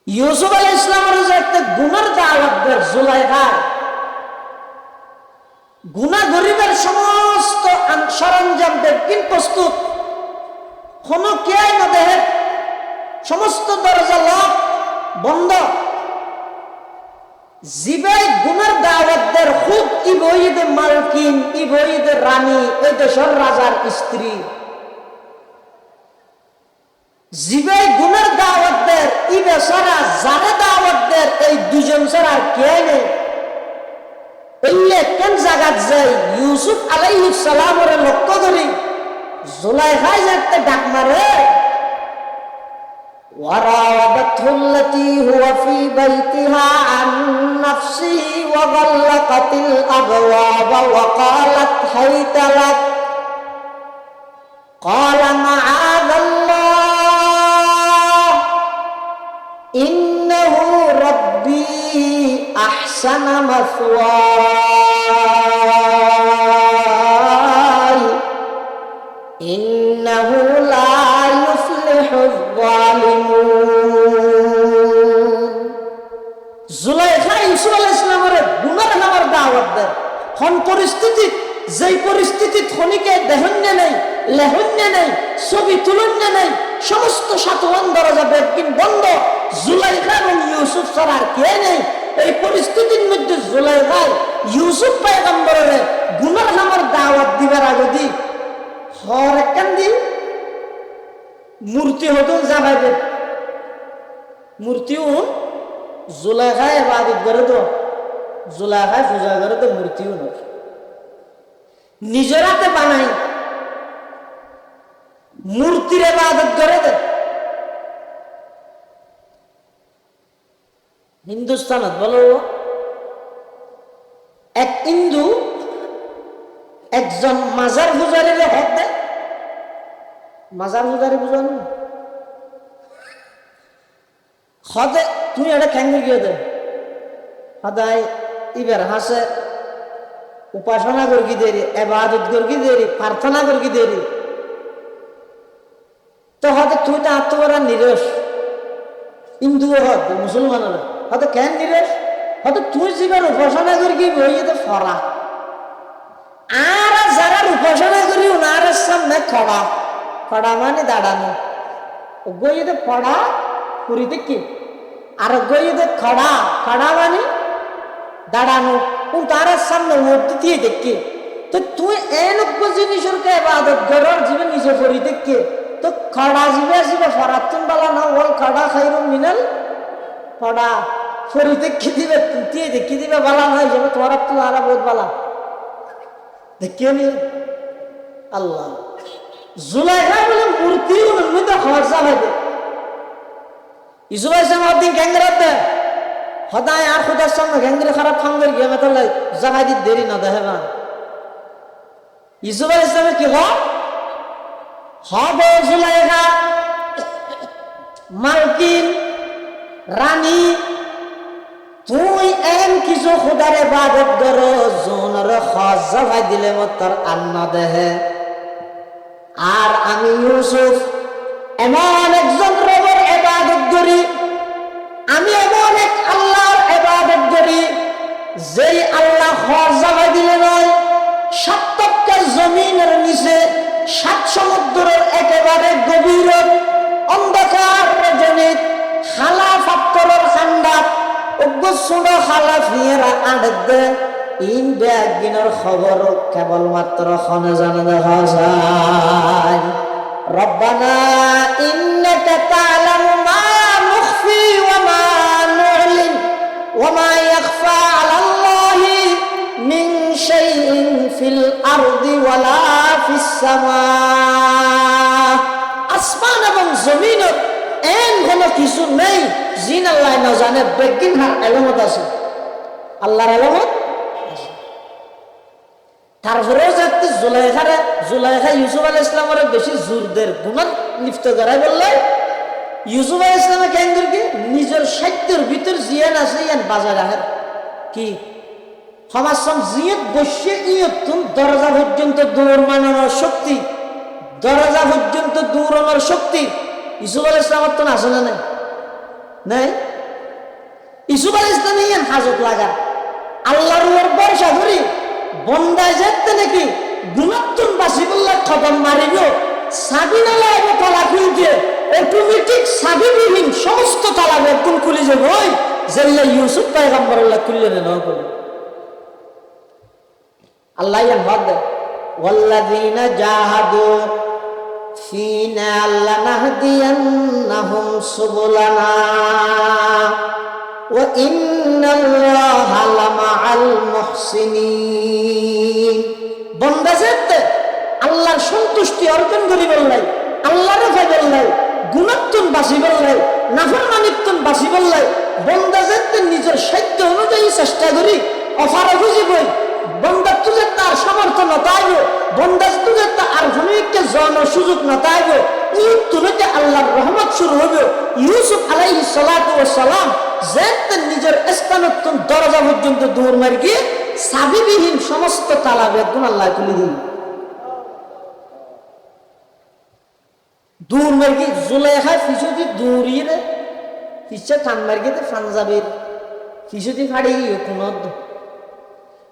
ইউসুফ আলাইহিস সালামের যে একটা গুনার দাওয়াত দেয় জুলাইখা, গুনাহ গরিবের সমস্ত সরঞ্জাম দেখবেন প্রস্তুত, কোনো কেয়াই না দেহে, সমস্ত দরজা লক বন্ধ। জিবাই গুনার দাওয়াত দেয় খুব ইবইদে মালকিন, ইবইদে রানী, এই দেশের রাজার স্ত্রী। জিবাই গুনার দাওয়াত দেয় ই বেচারা যারে দাওয়াত দেয় এই দুজন ছাড়া আর কে নেই। এই একখান জায়গাত যাই ইউসুফ আলাইহিস সালামের লক্ষ্য করি জুলাইখায় যাতে ডাক মারে, وراودته التي هو في بيتها عن نفسه وغلقت الأبواب وقالت هيت لك قال معاذ الله إنه ربي أحسن مثواي إنه لا يفلح الظالمون। জুলাইখা ইউসুফ আলাইহিস সালামের গুনার নামার দাওয়াত দেয়। কোন পরিস্থিতি, যেই পরিস্থিতি খনিকে দেহন্যে নেই, লেহন্যে নেই, ছবি তুলন্যে নেই, সমস্ত সাতওয়ান দরজা বেদকিন বন্ধ, জুলাইখা এবং ইউসুফ ছাড়া আর কে নেই। এই পরিস্থিতির মধ্যে জুলাইখা ইউসুফ পয়গম্বরের গুনার নামার দাওয়াত দিবার আগে দি হর একখান দি মূর্তি হতো যাবাইবে, মূর্তিও জুলাইখায় ইবাদত করে, তো জুলাইখায় পূজা করে, তো মূর্তিও নয় নিজের হাতে বানাই মূর্তির ইবাদত করে। দে হিন্দুস্তানত বলো এক হিন্দু একজন মাজার পূজারীর হক দেয়, মাজার পূজারী বুঝানো হদে তুমি এটা খ্যাঙ্গে গিয়ে দে সদায় ইবার হাসে উপাসনা করকি দেরি, এবাদত করকি দেরি, প্রার্থনা করকি দেরি, তো হতে তুই তো আত্মরা নিরেশ হিন্দুও হত মুসলমানেরা হতে কেন নিরেশ, হতে তুই যেবার উপাসনা করকি বই তো ফরা আর যারা উপাসনা করি ওনার সামনে খড়া, খড়া মানে দাঁড়ানো, গইতে ফড়া করিতে কি, আর গইতে খড়া, খড়া মানে দাঁড়ানো, তার সামনে মূর্তি দিয়ে দেখে, তো তুই এনজ্ঞ জিনিসের কে ইবাদত করার জীবন নিজে করি দেখে, তো খড়া জিবে জিবে ফরাতুন বালা না ওল খড়া খাইরুম মিনাল খড়া ফরি দেখে দিবে, দিয়ে দেখে দিবে বালা নয় যাবে, তোমার তো আরা বহুত বালা দেখিও নি আল্লাহ। জুলাইখা বলে মূর্তি উন্মিত খরচা হইবে ইউসুফ আলাইহিস সালাম দিন গ্যাংরাতে হদায় আর খুদার সামনে গ্যাংরে খারাপ ফাঙ্গের গিয়ে মেতালে জাগাই দি দেরি না দেহে না। ইউসুফ আলাইহিস সালাম কি হবে জুলাইখা মালকিন রানী, তুই এম কিছু খুদার ইবাদত করো জোনর খাস জাগাই দিলে মতর আন্না দেহে, আর আমি ইউসুফ এমন একজন রবের ইবাদত করি, আমি এমন এক আল্লাহর ইবাদত করি যেই আল্লাহ খাস জাগাই দিলে নয়, সাতটা জমিনের নিচে, সাত সমুদ্রের একেবারে গভীর অন্ধকার রজনীত খালা পাত্তরের খান্ডাত অজ্ঞ খালা ফিয়েরা আড়ে ইন ব্যাগিনের খবর কেবলমাত্র খনে জানে দেখা যায়। রব্বানা ইন্নাকা তা'লামু মা নুখফি ওয়া মা নু'লিন ওয়া মা ইয়াখফা 'আলাল্লাহি মিন শাইইন ফিল আরদি ওয়ালা ফিস সামা। আসমান এবং জমিনের এন কোনো কিছু নেই জিন আল্লাহ না জানে, বেগিন হার এলামত আছে, আল্লাহর এলামত। তারপরেও যাতে জুলাইখা ইউসুফ আলাইহিস সালামের বেশি জোর দের গুনাহ লিপ্ত করাই বললে ইউসুফ আলাইহিস সালামে কেন কি নিজের সাহিত্যের ভিতর জিয়ান আছে, ইয়ান বাজার আহে কি সমাজ জিয়ত বসে ইয়তুন দরজা পর্যন্ত দৌড় মানানোর শক্তি, দরজা পর্যন্ত দৌড়ানোর শক্তি ইউসুফ আলাইহিস সালামের তো আছে না নাই? ইউসুফ আলাইহিস সালাম ইয়ান হাজত লাগা আল্লাহর উপর ভরসা করি বন্দায় যেতে নাকি গুণাত্তন বাসিবুল্লাহ খবর মারিব সাবিনালা এবং তালা খুলতে অটোমেটিক সাবিবিহীন সমস্ত তালা বেকুল খুলে যাব ওই যেল্লা ইউসুফ পয়গম্বরুল্লাহ খুললেন না করে আল্লাহ ইয়ান ভাগ ওয়াল্লাযীনা জাহাদু ফিনা লানাহদিয়ান্নাহুম সুবুলানা ওয়া ইন্নাল্লাহা লামাআল মুহসিনিন বান্দা যেতে আল্লাহর সন্তুষ্টি অর্জন করি বললাই আল্লাহর ভয় বললাই গুণাত্তন বাসি বললাই নাফরমানিত্তন বাসি বললাই বান্দা যেতে নিজের সাধ্য অনুযায়ী চেষ্টা করি অফার বুঝিবই বন্দা তুলে তার সামর্থ্য নতাইব বন্দা তুলে আর ভূমিকে জন সুযোগ নতাইব ই তুলেতে আল্লাহর রহমত শুরু হবে ইউসুফ আলাইহিস সালাতু ওয়াস সালাম যেতে নিজের স্থানত্তন দরজা পর্যন্ত দৌড় মারি গিয়ে সাবিবিহীন সমস্ত তালা বেগুন আল্লাহ খুলে দিন দূর মার্গি জুলাইখা ফিসুদি দূরিয়ে পিছে টান মার্গিতে ফানজাবের ফিসুদি ফাড়ি কোন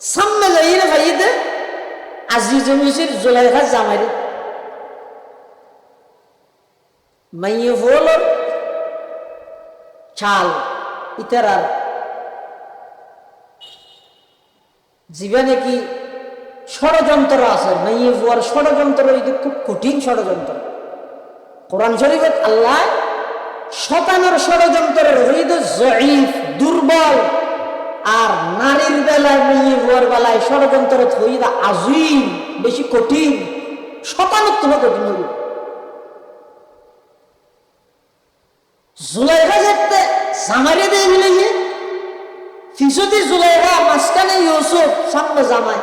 সামনে যাইয়ে ভাইতে আজিজ মিসির জুলাইখা জামাইরে মাইয়ে ফল চাল ইতারার জীবনে কি ষড়যন্ত্র আছে মাইয়ে ফোয়ার ষড়যন্ত্র এটা খুব কঠিন ষড়যন্ত্র কোরআন শরীফে আল্লাহ শতানোর ষড়যন্ত্রের হইদ জয়ীফ দুর্বল আর নারীর বেলায় মেয়ে হওয়ার বেলায় ষড়যন্ত্র হইদ আজিম বেশি কঠিন শতানোর তোমার কঠিন হইব জুলাইখা যেতে জামাইরে দিয়ে মিলে ফিসুদি জুলাইখা মাঝখানে ইউসুফ সামনে জামাই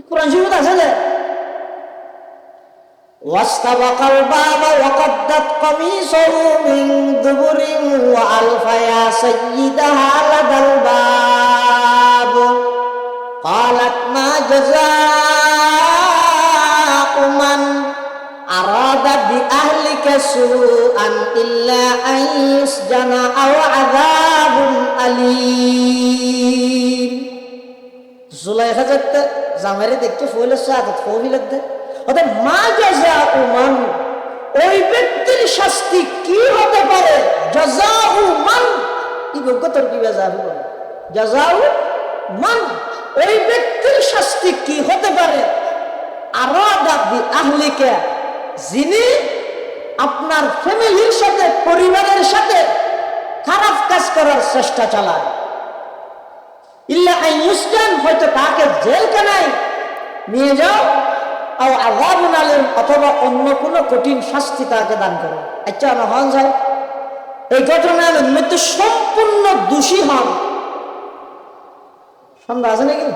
কোরআন শরীফে আছে যে واستبق الباب وقدت قميصه من دبر وألف يا سيدها لدى الباب قالت ما جزاء من أراد بأهلك سوءا إلا أن يسجن أو عذاب أليم زليخة جت زمري دكتور فول الساعة فوهي لده অর্থাৎ মা জাযাউ মান ওই ব্যক্তির শাস্তি কি হতে পারে জাযাউ মান এই যোগ্যতার কি জাযাউ জাযাউ মান ওই ব্যক্তির শাস্তি কি হতে পারে আরাদা বি আহলিকা যিনি আপনার ফ্যামিলির সাথে পরিবারের সাথে খারাপ কাজ করার চেষ্টা চালায় ইল্লা আন ইউসজান হয়তো তাকে জেলখানায় নিয়ে যাও আযাবুন আলীম অথবা অন্য কোন কঠিন শাস্তি তাকে দান করে আচ্ছা না হন যায় এই ঘটনার মধ্যে সম্পূর্ণ দোষী হন সন্দেহ আছে নাকি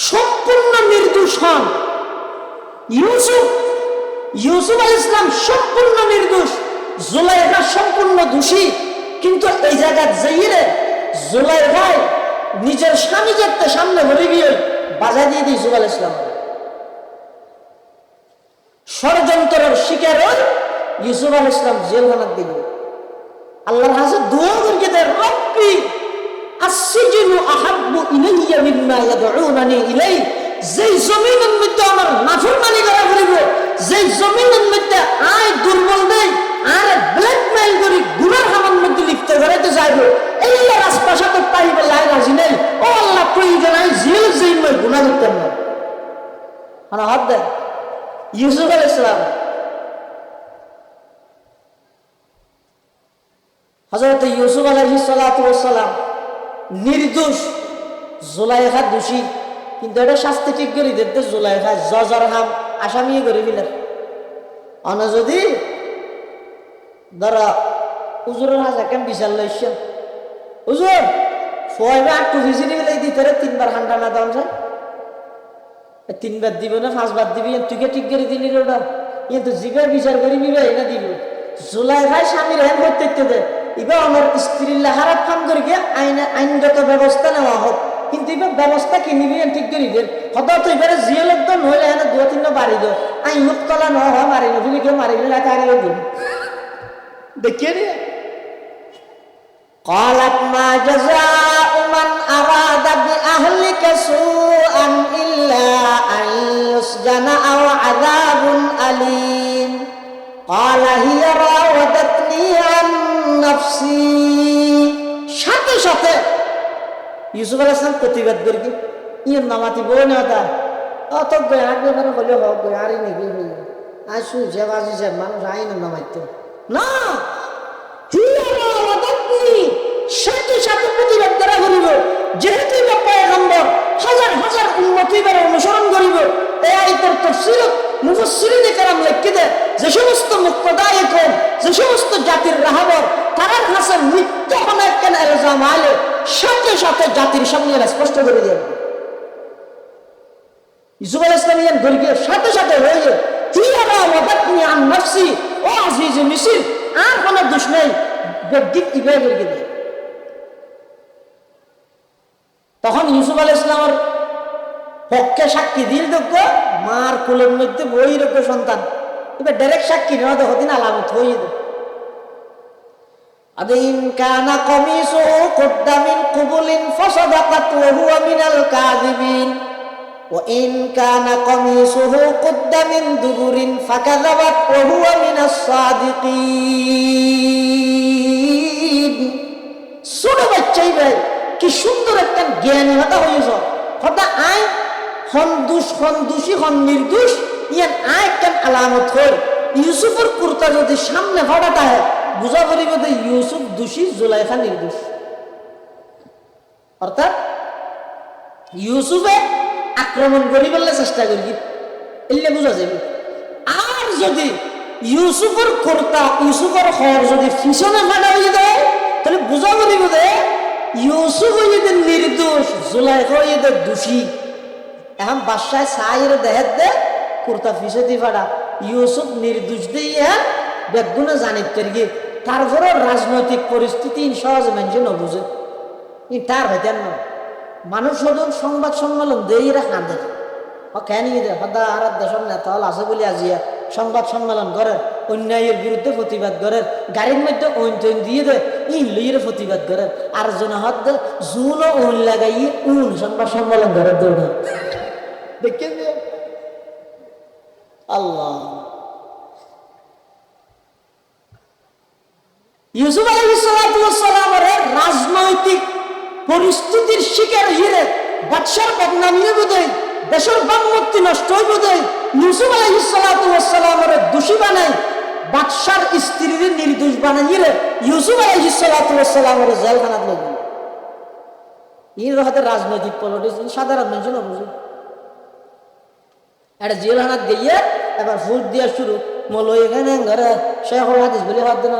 সম্পূর্ণ নির্দোষ হন ইউসুফ আলাইহিস সালাম সম্পূর্ণ নির্দোষ জুলাইখা সম্পূর্ণ দোষী কিন্তু এই জায়গা যাইরে জুলাইখা নিজের স্বামী যেতে সামনে ধরে গিয়ে বাজা দিয়ে দিয়ে ইউসুফ আলাইহিস সালাম ষড়যন্ত্রের শিকার ইউসুফ আলাইহিস সালাম জেলখানার দিকে আল্লাহর কাছে দোয়া করে দেয় রব্বি আসসিজনু আহাব্বু ইলাইয়া মিম্মা ইয়াদউনানি ইলাই যেই জমিনের মধ্যে আমার নাফরমানি করা হইব যেই জমিনের মধ্যে আয় দুর্বল দেই আর ব্ল্যাকমেইল করি গুনার হামান মধ্যে লিখতে ধরাইতে যাইব এই রাজপ্রাসাদ পাইবে লাই রাজি নেই ও আল্লাহ প্রয়োজন আই জেল যেই মই গুনাহ করতাম না আর হাত দেয় ইউসুফ আলাইহিস সালাম হযরত ইউসুফ আলাইহিস সালাতু ওয়াস সালাম নির্দোষ জুলাইখা দোষী কিন্তু এটা শাস্তি ঠিক করে দিতে জুলাইখা জজর হাম আসামি করে দিলেন অন যদি ধরা হুজুরের হাজা কেন বিশাল লইছেন হুজুর ফয়বা একটু ভিজিনি গেলে দিতে তিনবার হান্ডা না দাম যায় তিনবার দিব না পাঁচবার দিবি তুই কে ঠিক করে দিলি ওটা কিন্তু জিবার বিচার করি বিবা এনে দিব জুলাইখায় স্বামীর হ্যান করতে দে এবার আমার স্ত্রীর হারাপ কাম করে গিয়ে আইনগত ব্যবস্থা নেওয়া হোক কিন্তু এবার ব্যবস্থা কি নিবি ঠিক করে দেন হঠাৎ এবারে জিয়ে লোক তো নইলে এনে দু তিন বাড়ি দো আইন মুক্তলা ন হয় মারি নবি কেউ মারি গেলে দিন দেখিয়ে রে قالت ما جزاء من أراد بأهلك سوءا إلا أن يسجن أو عذاب أليم قال هي راودتني عن نفسي সাথে সাথে ইউসুফ আলাইহিস সালাম প্রতিবাদ করি ইয়ে নামাতি বই না তা অত গয়ার ব্যাপারে হলে হোক গয়ারই নাকি হইল আসু যে বাজি যে মানুষ আইন নামাইতো না সাথে সাথে প্রতিবাদ করা করিব যেহেতু পয়গম্বর হাজার হাজার উম্মত এবার অনুসরণ করিব এই আয়াতের তাফসীর মুফাসসিরিন কেরাম লিখে দেয় যে সমস্ত মুক্তদায়ক যে সমস্ত জাতির রাহবর তারার কাছে মৃত্যু হলে কেন ইলজাম আলে সাথে সাথে জাতির সামনে স্পষ্ট করে দেন ইউসুফ আলাইহিস সালাম ইয়ান গরিয়ে সাথে সাথে হয়ে যায় তিয়ারা ওয়াদাতনি আন নাফসি ও আজিজ মিসর আর কোন দোষ নেই ব্যক্তিক ইবাই করে দেয় তখন ইউসুফ আলাইহিস সালামের পক্ষে সাক্ষী দিল দেখো মার কোলের মধ্যে বই রেখে সন্তান এবার ডাইরেক্ট সাক্ষী নেওয়া দেখো দিন আলামত হয়ে যায় আদিন কানা কমিসুহু কুদ্দা মিন কুবুলিন ফাসাদাকাত ওয়া হুয়া মিনাল কাযিবিন ওয়া ইন কানা কমিসুহু কুদ্দা মিন দুবুরিন ফাকাযাবাত ওয়া হুয়া মিনাস সাদিকিন ছোট বাচ্চাই ভাই কি সুন্দর একটা জ্ঞানী হতা হয়েছ হতা আয় হন দোষী হন নির্দোষ ইয়ান আয় কেন আলামত হল ইউসুফের কুর্তা যদি সামনে ফাটাতা হয় বুঝা পড়িব যে ইউসুফ দোষী জুলাইখা নির্দোষ অর্থাৎ ইউসুফে আক্রমণ করি বললে চেষ্টা করি এলে বুঝা যাবে আর যদি ইউসুফের কুর্তা ইউসুফের হর যদি পিছনে ফাটা হয়ে দেয় তাহলে বুঝা পড়িব যে ইউসুফ হইতে নির্দোষ জুলাইখা হইতে দোষী এখন বাদশাহ সাইর দেহের দে কুর্তা ফিসে দি ফাটা ইউসুফ নির্দোষ দিয়ে বেগুনে জানিত করি তারপরে রাজনৈতিক পরিস্থিতি সহজ মানুষ নবুঝে তার হইতেন না মানুষ সদন সংবাদ সম্মেলন দেইরা কাঁদে কেন সদা আর দেশের নেতা হল আছে বলে আজিয়া সংবাদ সম্মেলন করে অন্যায়ের বিরুদ্ধে প্রতিবাদ করে গাড়ির মধ্যে ওইন টইন দিয়ে দেয় ইন লইয়ের প্রতিবাদ করে আর জন হাত জুনও ওন লাগাইয়ে সংবাদ সম্মেলন করে দৌড়া দেখে আল্লাহ ইউসুফ আলাইহিস সালামের রাজনৈতিক পরিস্থিতির শিকার হিরে বাদশার বদনামী বোধহয় দেশের বামমূর্তি নষ্ট হয়ে বোধহয় ইউসুফ আলাইহিস সালামের দোষী বানাই বাদশার স্ত্রীর নির্দোষ বানাইলে ইউসুফ আলাইহিস সালামের জেলখানাত লইল এর হাতে রাজনৈতিক পলিটিক্স সাধারণ মানুষ না বুঝে একটা জেলখানাত গিয়ে এবার ফুট দিয়া শুরু মলো এখানে ঘরে শেখুল হাদিস বলে হাত দেন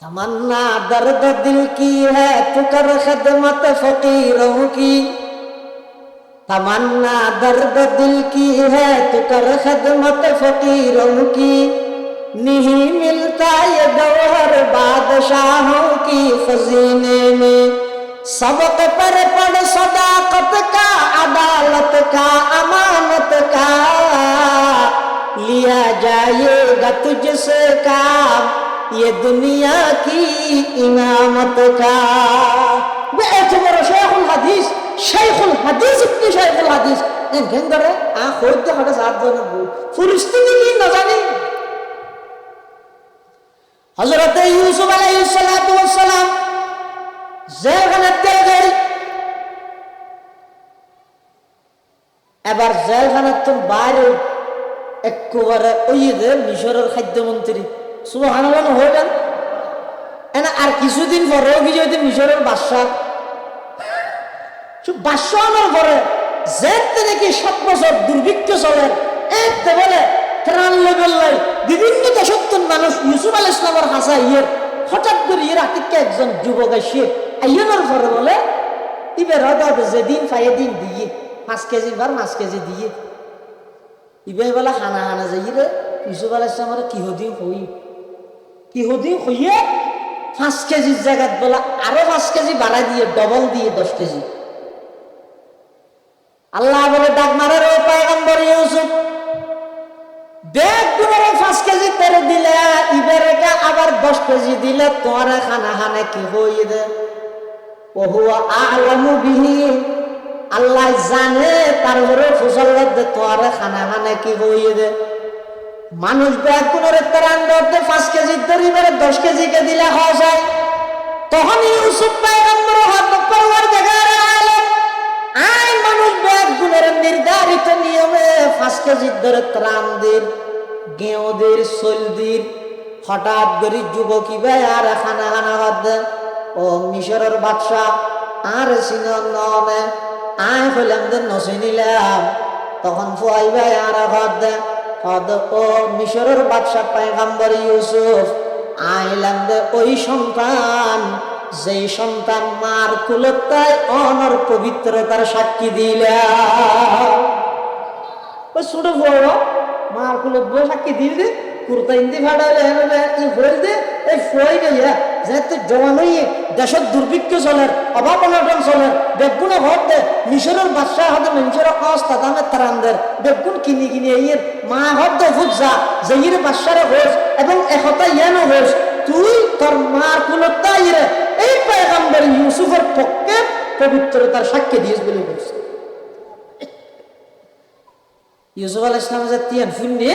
तमन्ना दर्द दिल की है तू कर खिदमत फकीरों की तमन्ना दर्द दिल की है तू कर खिदमत फकीरों की नहीं मिलता ये गौहर बादशाहों की खजीने में सबक पर पड़ सदाकत का अदालत का अमानत का लिया जाएगा तुझसे काम ये दुनिया की इमामत का बेअतबर शेखुल हदीस इतने शेखुल हदीस इनकें करे खुद तो हटा साथ दो ना बोल फरिश्ते की न जाने हजरत यूसुफ अलैहिस्सलाम জেলখানাত গেল এবার জেলখানাত তো বাইরে একেবারে ওই যে মিশরের খাদ্যমন্ত্রী সুবহানাল্লাহ হইলেন এনা আর কিছুদিন পরেও কি যদি মিশরের বাদশাহ বাদশাহের পরে যেতে নাকি 7 বছর দুর্ভিক্ষ চলে এতে বলে ত্রাণ লেভেল নাই বিভিন্ন দেশত্ব মানুষ ইউসুফ আলাইহিস সালামের হাসা ইয়ের হঠাৎ করে এর আতিকে একজন যুবক এসে আইয়ানোর পরে বলে ইবে রাজা যেদিন পায়ে দিন দিয়ে 5 কেজি বার 5 কেজি দিয়ে ইবে বলে হানা হানা যাই রে ইউসুফ আলাইহিস সালামের কি হইয়ে 5 কেজির জায়গা বলে আরো 5 কেজি বাড়াই দিয়ে ডবল দিয়ে 10 কেজি আল্লাহ বলে ডাক মারে রে পয়গম্বর ইউসুফ দেখ তোমার 5 কেজি তেরে দিলে ইবেরেকা আবার 10 কেজি দিলে তোমার খানা খানে কি হয়ে দে ওহুয়া আ'লামু বিহি আল্লাহ জানে তারপরে ফসল দে তোমার খানা খানে কি হয়ে দে মানুষ ব্যাগ কোনের তারান দে 5 কেজি ধরিবারে 10 কেজি কে দিলে খাওয়া যায় তখন ইউসুফ পয়গম্বর হত পরওয়ার দেখার আলম আই মানুষ ব্যাগ গুণের নির্ধারিত নিয়মে 5 কেজি ধরে ত্রাণ দিন গেঁওদের সলদির হঠাৎ করে যুবকী ভাই আর খানা খানা হদ ও মিশরের বাদশাহ আর সিনে আয় হইলাম যে নসে নিলাম তখন ফুয়াই ভাই আর হদ ও মিশরের বাদশাহ পয়গম্বর ইউসুফ আইলাম দে ওই সন্তান যেই সন্তান মার কুলতায় অনর পবিত্রতার সাক্ষী দিলাম ওই ছোট বড় মার কুলত বই সাক্ষী দিল দে কুর্তা ইন্দি ফাটাইলে ই হইল দে এই ফই গিয়া যেহেতু জওয়ান হইয়ে দেশের দুর্ভিক্ষ চলের অভাব অনটন চলের বেগুন ভর দে মিশরের বাদশাহ হতে মিশরের অবস্থা দামে তারানদের বেগুন কিনি কিনি ইয়ের মা হদ ফুটজা যে ইয়ের বাদশারে হোস এবং একতা ইয়ানো হোস তুই তোর মার কুলতা ইয়ে এই পয়গম্বর ইউসুফের পক্ষে পবিত্রতার সাক্ষী দিয়েছ বলে বলছে ইউসুফ আলাইহিস সালাম যে তিয়ান ফুন্নে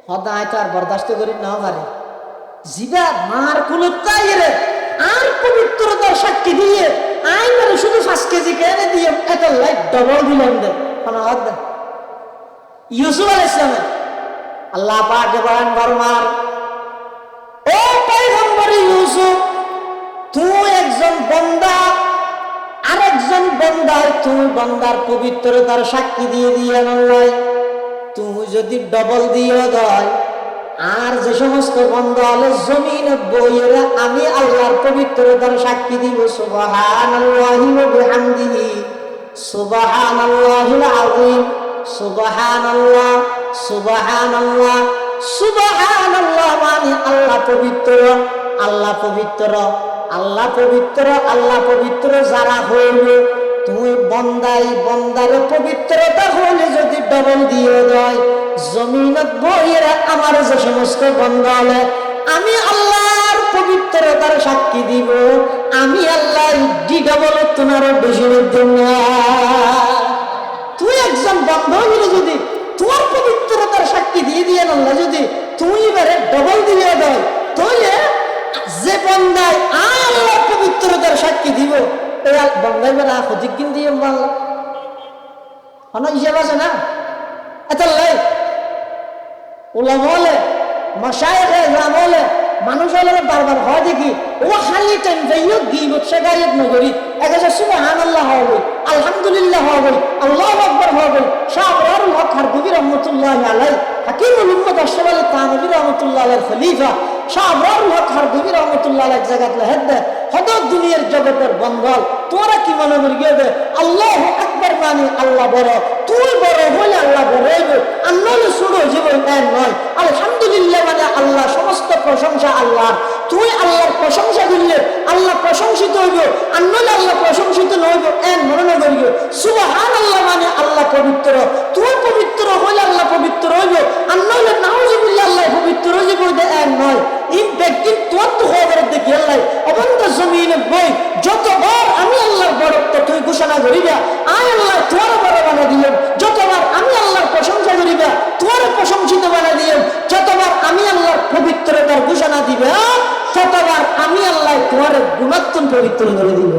হদায় তার বরদাস্ত করি না পারে জিবা মার কুলতা ইয়ে আর পবিত্রতার সাক্ষী দিয়ে আই মানে শুধু 5 কেজি কেনে দিয়ে এত লাইট ডবল দিলাম দে কোন হদ ইউসুফ আলাইহিস সালাম আল্লাহ পাক বলেন ফরমান ও পয়গম্বর ইউসুফ তুই একজন বান্দা আরেকজন বান্দার তুই বান্দার পবিত্রতার সাক্ষী দিয়ে দিয়ে আল্লাহ তুই যদি ডবল দিয়ে দেয় আর যে সমস্ত বান্দা আলে জমিন বইয়েরা আমি আল্লাহর পবিত্রতার সাক্ষী দিব সুবহানাল্লাহি ওয়া বিহামদিহি সুবহানাল্লাহিল আযীম সুবহানাল্লাহ সুবহানাল্লাহ সুবহানাল্লাহ মানে আল্লাহ পবিত্র আল্লাহ পবিত্র আল্লাহ পবিত্র আল্লাহ পবিত্র যারা হইবে তুই বন্দাই বন্দারে পবিত্রতা হলে যদি ডবল দিয়ে দেয় জমিনত বইয়েরা আমার যে সমস্ত বন্দা হলে আমি আল্লাহর পবিত্রতার সাক্ষী দিব আমি আল্লাহ ডবল তোমার বেশি জন্য তুই একজন বন্ধ হইলে যদি তোমার পবিত্রতার সাক্ষী দিয়ে দিয়ে আল্লাহ যদি তুই এবারে ডবল দিয়ে দেয় তাহলে যে বন্দায় আল্লাহ পবিত্রতার সাক্ষী দিব এই বন্দায় বেলা ক্ষতি কিন্তু দিয়ে মাল্লা অনেক হিসাব আছে না এত লাই ওলামলে মশায়েখে জামলে মানুষ হলে বারবার হয় দেখি ও খালি টাইম যাইও গীবত শেখায়ত নগরী একাছে সুবহানাল্লাহ হবে আলহামদুলিল্লাহ হবে আল্লাহু আকবার হবে শাহ আবরারুল হক হারগুবি রাহমাতুল্লাহি আলাইহি হাকিমুল উম্মাত আশরাফ আলী তানভী রাহমাতুল্লাহ আলাইহির খলিফা শাহ আবরারুল হক হারগুবি রাহমাতুল্লাহ আলাইহি জায়গাত লাহেদ হদ দুনিয়ার জগতের বন্ধল তোরা কি মনে করি গেবে আল্লাহু আকবার মানে আল্লাহ বড় তুই বড় হলে আল্লাহ বড় হইবে আর নলে শুরু জীবন এর নয় আলহামদুলিল্লাহ মানে আল্লাহ সমস্ত প্রশংসা আল্লাহর তুই আল্লাহর প্রশংসা করলে আল্লাহ প্রশংসিত হইব আর নলে আল্লাহ প্রশংসিত নইব এর মনে করিব সুবহানাল্লাহ মানে আল্লাহ পবিত্র তুই পবিত্র হলে আল্লাহ পবিত্র হইব আর নলে নাউজুবিল্লাহ আল্লাহ পবিত্র হইব এর নয় এই ব্যক্তি তোর তো খবর দেখি আল্লাহ অবন্ত জমিনে বই যতবার আমি আল্লাহর বড়ত্ব তুই ঘোষণা করিবা আয় আল্লাহ তোর বড় বানা দিলেন যতবার আমি আল্লাহর প্রশংসা করিবা তোর প্রশংসিত বানা দিলেন যতবার আমি আল্লাহর পবিত্রতার ঘোষণা দিবা ততবার আমি আল্লাহ তোমার গুণাত্মন পবিত্র করে দিব